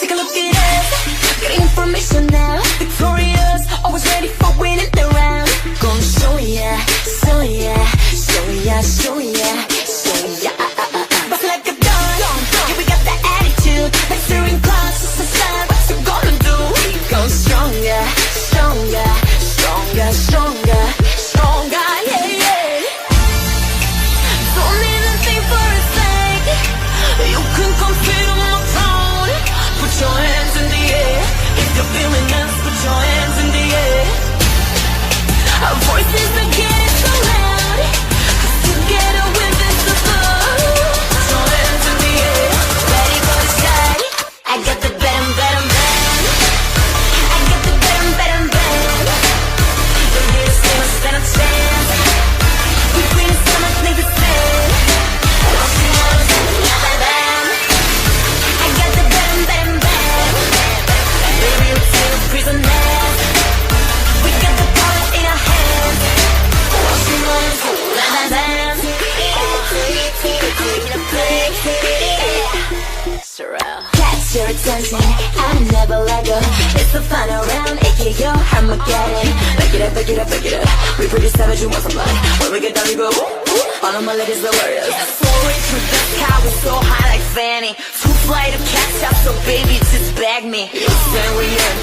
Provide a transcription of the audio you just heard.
Take a look at us, getting information now. Victorious, always ready for winning the round. Gonna show ya, show ya, show ya, show ya, show ya. Bust like a gun, yeah, we got that attitude. Like steering class, just a sign, what you gonna do? We go stronger, stronger, stronger, stronger, stronger, yeah, yeah. Don't even think for a sec. You can compete on my throne. Put your hands in the air. If you're feeling us, put your hands in the air. Our voices are getting so loud. 'Cause together we're invincible. Put your hands in the air. Ready for the shot. I got the better, better man. I got the better, better man. You're here to see us stand a chance. We bring so much niggas stand. What you wanna do? I got the better, better man. Baby, we're still prisoners. We got the power in our hands. What you wanna do? Catch your attention, I'm never let go. It's the final round, aka your Armageddon. Back it up, back it up, back it up. We pretty savage, you want some blood. When we get down, we go woo. All of my ladies are warriors. Soaring through the sky, we're so high like Fanny. Too fly to catch up, so baby, just bag me. You say we in,